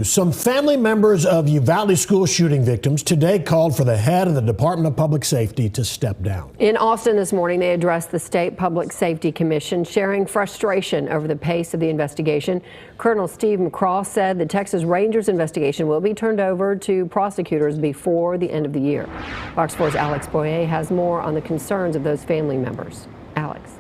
Some family members of Uvalde school shooting victims today called for the head of the Department of Public Safety to step down. In Austin this morning, they addressed the State Public Safety Commission, sharing frustration over the pace of the investigation. Colonel Steve McCraw said the Texas Rangers investigation will be turned over to prosecutors before the end of the year. Fox 4's Alex Boyer has more on the concerns of those family members. Alex.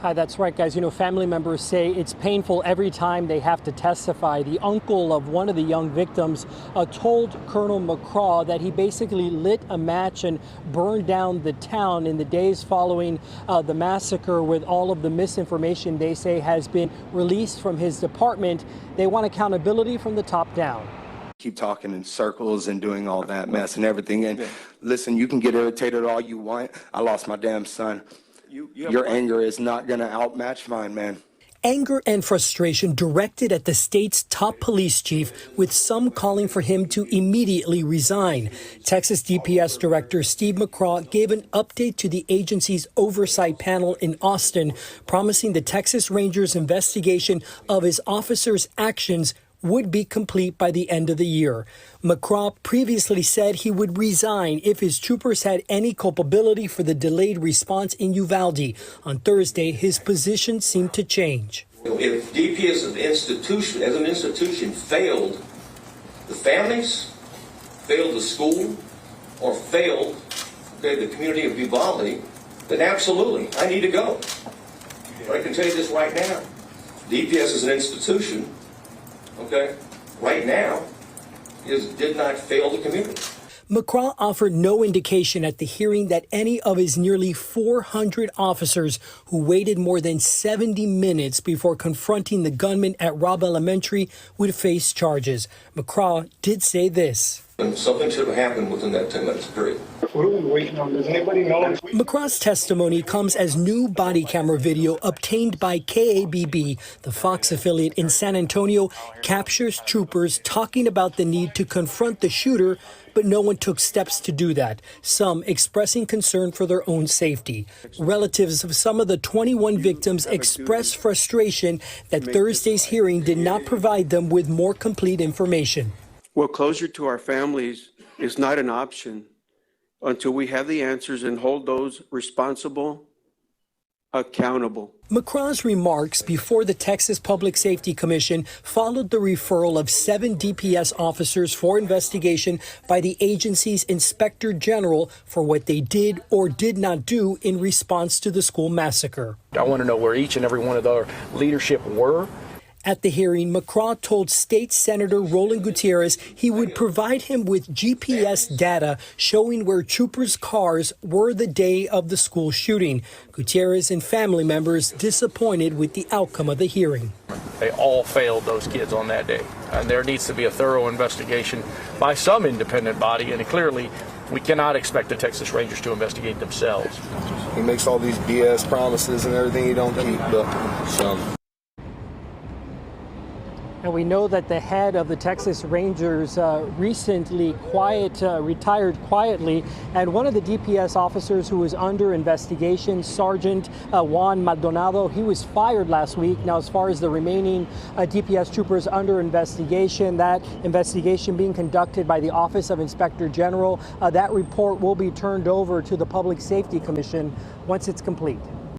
Hi, that's right, guys. You know, family members say it's painful every time they have to testify. The uncle of one of the young victims told Colonel McCraw that he basically lit a match and burned down the town in the days following the massacre, with all of the misinformation they say has been released from his department. They want accountability from the top down. Keep talking in circles and doing all that mess and everything. And listen, you can get irritated all you want. I lost my damn son. Your anger is not going to outmatch mine, man. Anger and frustration directed at the state's top police chief, with some calling for him to immediately resign. Texas DPS Director Steve McCraw gave an update to the agency's oversight panel in Austin, promising the Texas Rangers investigation of his officers' actions would be complete by the end of the year. McCraw previously said he would resign if his troopers had any culpability for the delayed response in Uvalde. On Thursday, his position seemed to change. If DPS as an institution failed the families, failed the school, or failed the community of Uvalde, then absolutely, I need to go. But I can tell you this right now, DPS as an institution, right now, did not fail the community. McCraw offered no indication at the hearing that any of his nearly 400 officers who waited more than 70 minutes before confronting the gunman at Robb Elementary would face charges. McCraw did say this. And something should have happened within that 10 minutes period. What are we waiting on? Does anybody know? McCraw's testimony comes as new body camera video obtained by KABB, the Fox affiliate in San Antonio, captures troopers talking about the need to confront the shooter, but no one took steps to do that, some expressing concern for their own safety. Relatives of some of the 21 victims expressed frustration that Thursday's hearing did not provide them with more complete information. Well, closure to our families is not an option until we have the answers and hold those responsible accountable. McCraw's remarks before the Texas Public Safety Commission followed the referral of 7 DPS officers for investigation by the agency's Inspector General for what they did or did not do in response to the school massacre. I want to know where each and every one of their leadership were. At the hearing, McCraw told State Senator Roland Gutierrez he would provide him with GPS data showing where troopers' cars were the day of the school shooting. Gutierrez and family members disappointed with the outcome of the hearing. They all failed those kids on that day. And there needs to be a thorough investigation by some independent body, and clearly we cannot expect the Texas Rangers to investigate themselves. He makes all these BS promises and everything he don't keep, so. And we know that the head of the Texas Rangers recently retired quietly, and one of the DPS officers who was under investigation, Sergeant Juan Maldonado, he was fired last week. Now, as far as the remaining DPS troopers under investigation, that investigation being conducted by the Office of Inspector General, that report will be turned over to the Public Safety Commission once it's complete.